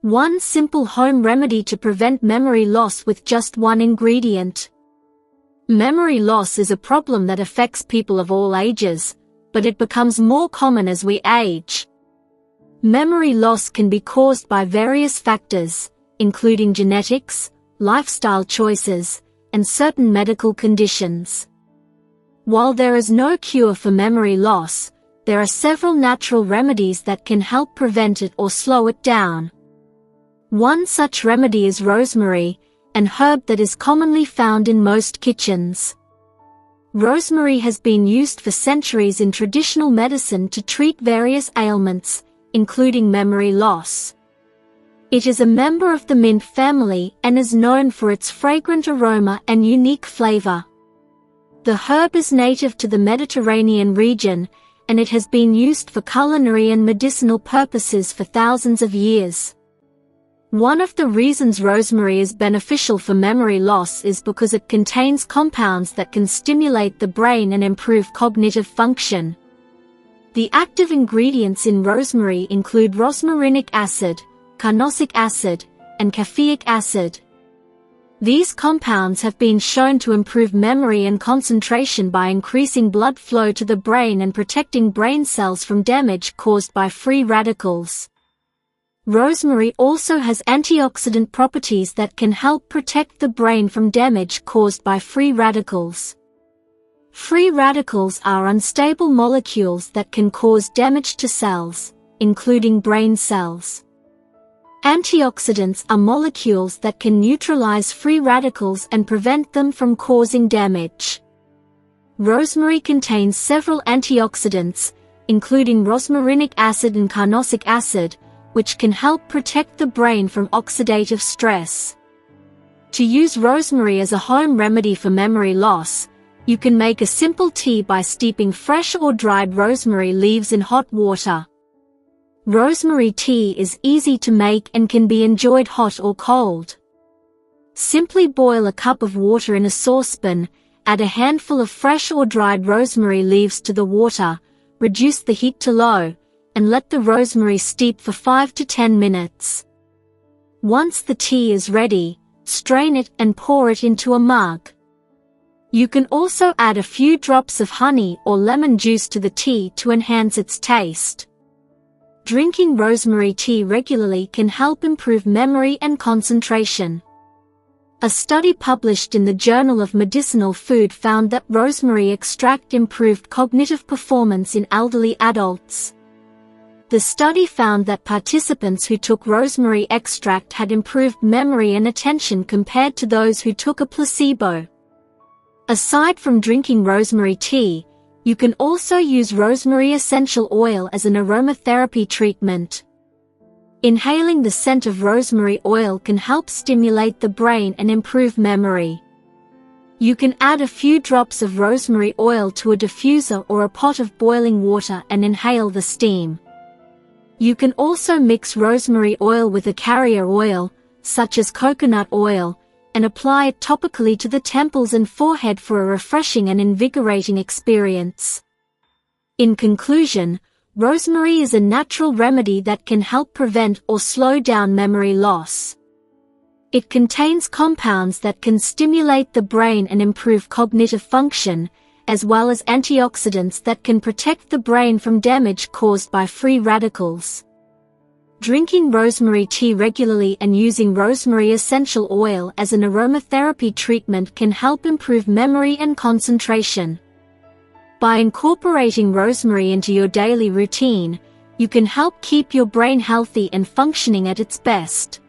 One simple home remedy to prevent memory loss with just one ingredient. Memory loss is a problem that affects people of all ages, but it becomes more common as we age. Memory loss can be caused by various factors, including genetics, lifestyle choices, and certain medical conditions. While there is no cure for memory loss, there are several natural remedies that can help prevent it or slow it down. One such remedy is rosemary, an herb that is commonly found in most kitchens. Rosemary has been used for centuries in traditional medicine to treat various ailments, including memory loss. It is a member of the mint family and is known for its fragrant aroma and unique flavor. The herb is native to the Mediterranean region, and it has been used for culinary and medicinal purposes for thousands of years. One of the reasons rosemary is beneficial for memory loss is because it contains compounds that can stimulate the brain and improve cognitive function. The active ingredients in rosemary include rosmarinic acid, carnosic acid, and caffeic acid. These compounds have been shown to improve memory and concentration by increasing blood flow to the brain and protecting brain cells from damage caused by free radicals. Rosemary also has antioxidant properties that can help protect the brain from damage caused by free radicals. Free radicals are unstable molecules that can cause damage to cells, including brain cells. Antioxidants are molecules that can neutralize free radicals and prevent them from causing damage. Rosemary contains several antioxidants, including rosmarinic acid and carnosic acid, which can help protect the brain from oxidative stress. To use rosemary as a home remedy for memory loss, you can make a simple tea by steeping fresh or dried rosemary leaves in hot water. Rosemary tea is easy to make and can be enjoyed hot or cold. Simply boil a cup of water in a saucepan, add a handful of fresh or dried rosemary leaves to the water, reduce the heat to low, and let the rosemary steep for 5 to 10 minutes. Once the tea is ready, strain it and pour it into a mug. You can also add a few drops of honey or lemon juice to the tea to enhance its taste. Drinking rosemary tea regularly can help improve memory and concentration. A study published in the Journal of Medicinal Food found that rosemary extract improved cognitive performance in elderly adults. The study found that participants who took rosemary extract had improved memory and attention compared to those who took a placebo. Aside from drinking rosemary tea, you can also use rosemary essential oil as an aromatherapy treatment. Inhaling the scent of rosemary oil can help stimulate the brain and improve memory. You can add a few drops of rosemary oil to a diffuser or a pot of boiling water and inhale the steam. You can also mix rosemary oil with a carrier oil, such as coconut oil, and apply it topically to the temples and forehead for a refreshing and invigorating experience. In conclusion, rosemary is a natural remedy that can help prevent or slow down memory loss. It contains compounds that can stimulate the brain and improve cognitive function, as well as antioxidants that can protect the brain from damage caused by free radicals. Drinking rosemary tea regularly and using rosemary essential oil as an aromatherapy treatment can help improve memory and concentration. By incorporating rosemary into your daily routine, you can help keep your brain healthy and functioning at its best.